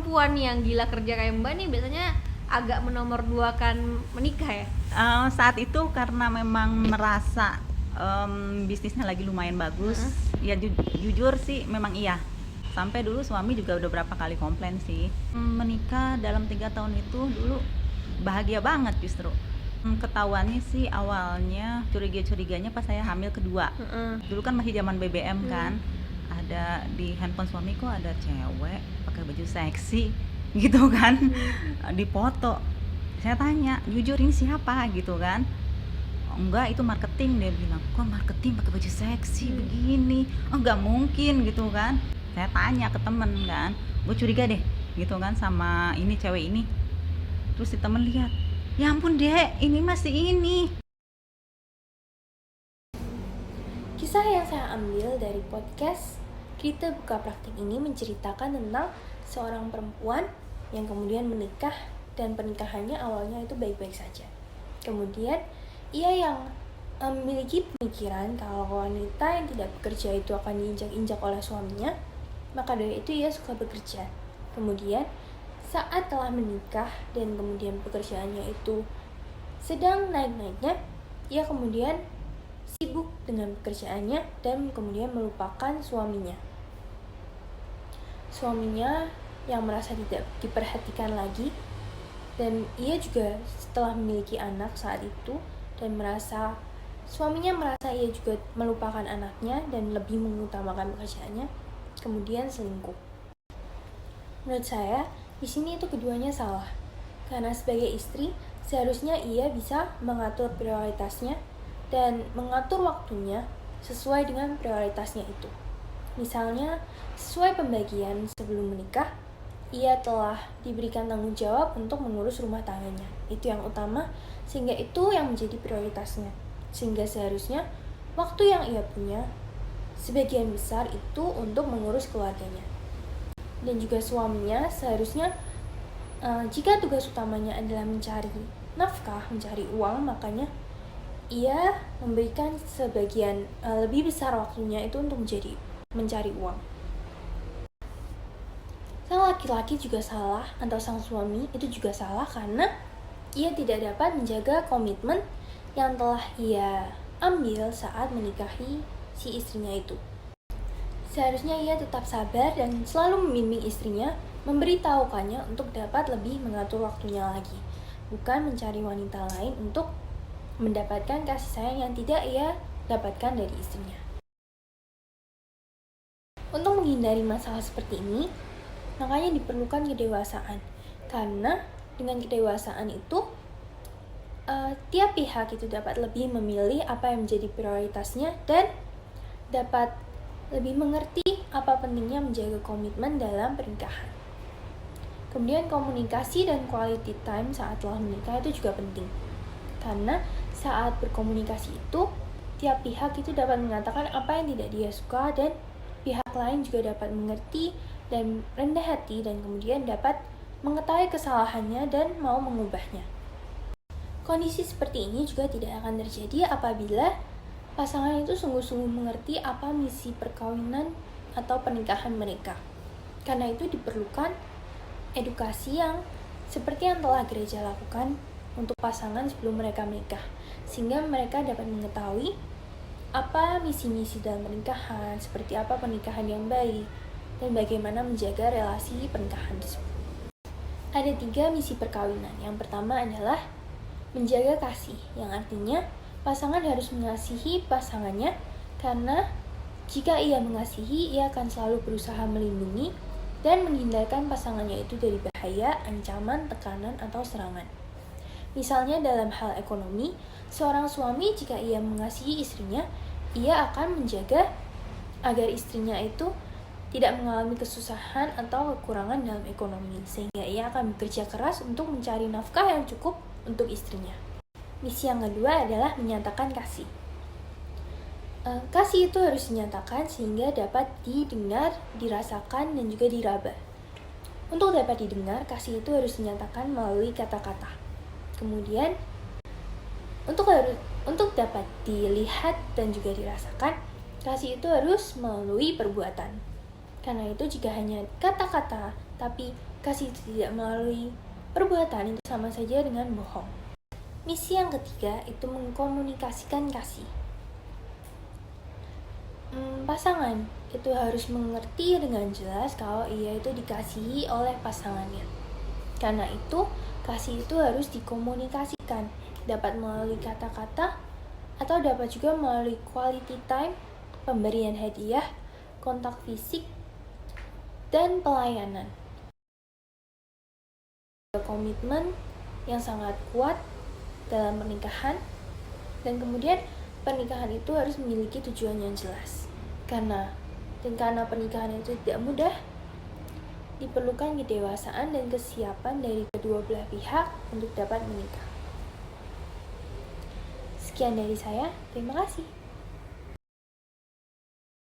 perempuan yang gila kerja kayak Mbak nih biasanya agak menomorduakan menikah ya? Saat itu karena memang merasa bisnisnya lagi lumayan bagus, ya jujur sih memang iya. Sampai dulu suami juga udah berapa kali komplain sih. Menikah dalam 3 tahun itu dulu bahagia banget justru. Ketahuannya sih awalnya curiga-curiganya pas saya hamil kedua. Dulu kan masih zaman BBM kan, ada di handphone suami kok ada cewek pakai baju seksi gitu kan, dipoto. Saya tanya jujur ini siapa gitu kan, enggak itu marketing, dia bilang kok marketing pakai baju seksi begini, oh nggak mungkin gitu kan. Saya tanya ke temen kan, gue curiga deh gitu kan sama ini cewek ini. Terus si temen lihat, ya ampun dek ini masih ini. Kisah yang saya ambil dari podcast Kita Buka Praktik ini menceritakan tentang seorang perempuan yang kemudian menikah dan pernikahannya awalnya itu baik-baik saja. Kemudian ia yang memiliki pemikiran kalau wanita yang tidak bekerja itu akan diinjak-injak oleh suaminya, maka dari itu ia suka bekerja. Kemudian saat telah menikah dan kemudian pekerjaannya itu sedang naik-naiknya, ia kemudian sibuk dengan pekerjaannya dan kemudian melupakan suaminya. Suaminya yang merasa tidak diperhatikan lagi, dan ia juga setelah memiliki anak saat itu dan suaminya merasa ia juga melupakan anaknya dan lebih mengutamakan pekerjaannya, kemudian selingkuh. Menurut saya, di sini itu keduanya salah. Karena sebagai istri, seharusnya ia bisa mengatur prioritasnya dan mengatur waktunya sesuai dengan prioritasnya itu. Misalnya, sesuai pembagian sebelum menikah, ia telah diberikan tanggung jawab untuk mengurus rumah tangganya. Itu yang utama, sehingga itu yang menjadi prioritasnya. Sehingga seharusnya waktu yang ia punya, sebagian besar itu untuk mengurus keluarganya. Dan juga suaminya seharusnya jika tugas utamanya adalah mencari nafkah, mencari uang, makanya ia memberikan sebagian lebih besar waktunya itu untuk mencari uang. Sang laki-laki juga salah, atau sang suami itu juga salah karena ia tidak dapat menjaga komitmen yang telah ia ambil saat menikahi si istrinya itu. Seharusnya ia tetap sabar dan selalu membimbing istrinya, memberitahukannya untuk dapat lebih mengatur waktunya lagi, bukan mencari wanita lain untuk mendapatkan kasih sayang yang tidak ia dapatkan dari istrinya. Untuk menghindari masalah seperti ini, makanya diperlukan kedewasaan. Karena dengan kedewasaan itu, tiap pihak itu dapat lebih memilih apa yang menjadi prioritasnya dan dapat lebih mengerti apa pentingnya menjaga komitmen dalam pernikahan. Kemudian komunikasi dan quality time saat telah menikah itu juga penting. Karena saat berkomunikasi itu, tiap pihak itu dapat mengatakan apa yang tidak dia suka dan pihak lain juga dapat mengerti dan rendah hati dan kemudian dapat mengetahui kesalahannya dan mau mengubahnya. Kondisi seperti ini juga tidak akan terjadi apabila pasangan itu sungguh-sungguh mengerti apa misi perkawinan atau pernikahan mereka. Karena itu diperlukan edukasi yang seperti yang telah gereja lakukan untuk pasangan sebelum mereka menikah, sehingga mereka dapat mengetahui apa misi-misi dalam pernikahan, seperti apa pernikahan yang baik, dan bagaimana menjaga relasi pernikahan tersebut. Ada 3 misi perkawinan. Yang pertama adalah menjaga kasih, yang artinya pasangan harus mengasihi pasangannya, karena jika ia mengasihi, ia akan selalu berusaha melindungi dan menghindarkan pasangannya itu dari bahaya, ancaman, tekanan, atau serangan. Misalnya dalam hal ekonomi, seorang suami jika ia mengasihi istrinya, ia akan menjaga agar istrinya itu tidak mengalami kesusahan atau kekurangan dalam ekonomi, sehingga ia akan bekerja keras untuk mencari nafkah yang cukup untuk istrinya. Misi yang kedua adalah menyatakan kasih. Kasih itu harus dinyatakan sehingga dapat didengar, dirasakan, dan juga diraba. Untuk dapat didengar, kasih itu harus dinyatakan melalui kata-kata. Kemudian, untuk dapat dilihat dan juga dirasakan, kasih itu harus melalui perbuatan. Karena itu jika hanya kata-kata tapi kasih itu tidak melalui perbuatan itu sama saja dengan bohong. Misi yang ketiga itu mengkomunikasikan kasih. Pasangan itu harus mengerti dengan jelas kalau ia itu dikasihi oleh pasangannya. Karena itu, kasih itu harus dikomunikasikan, dapat melalui kata-kata atau dapat juga melalui quality time, pemberian hadiah, kontak fisik, dan pelayanan. Komitmen yang sangat kuat dalam pernikahan, dan kemudian pernikahan itu harus memiliki tujuan yang jelas. Karena pernikahan itu tidak mudah, diperlukan kedewasaan dan kesiapan dari kedua belah pihak untuk dapat menikah. Sekian dari saya, terima kasih.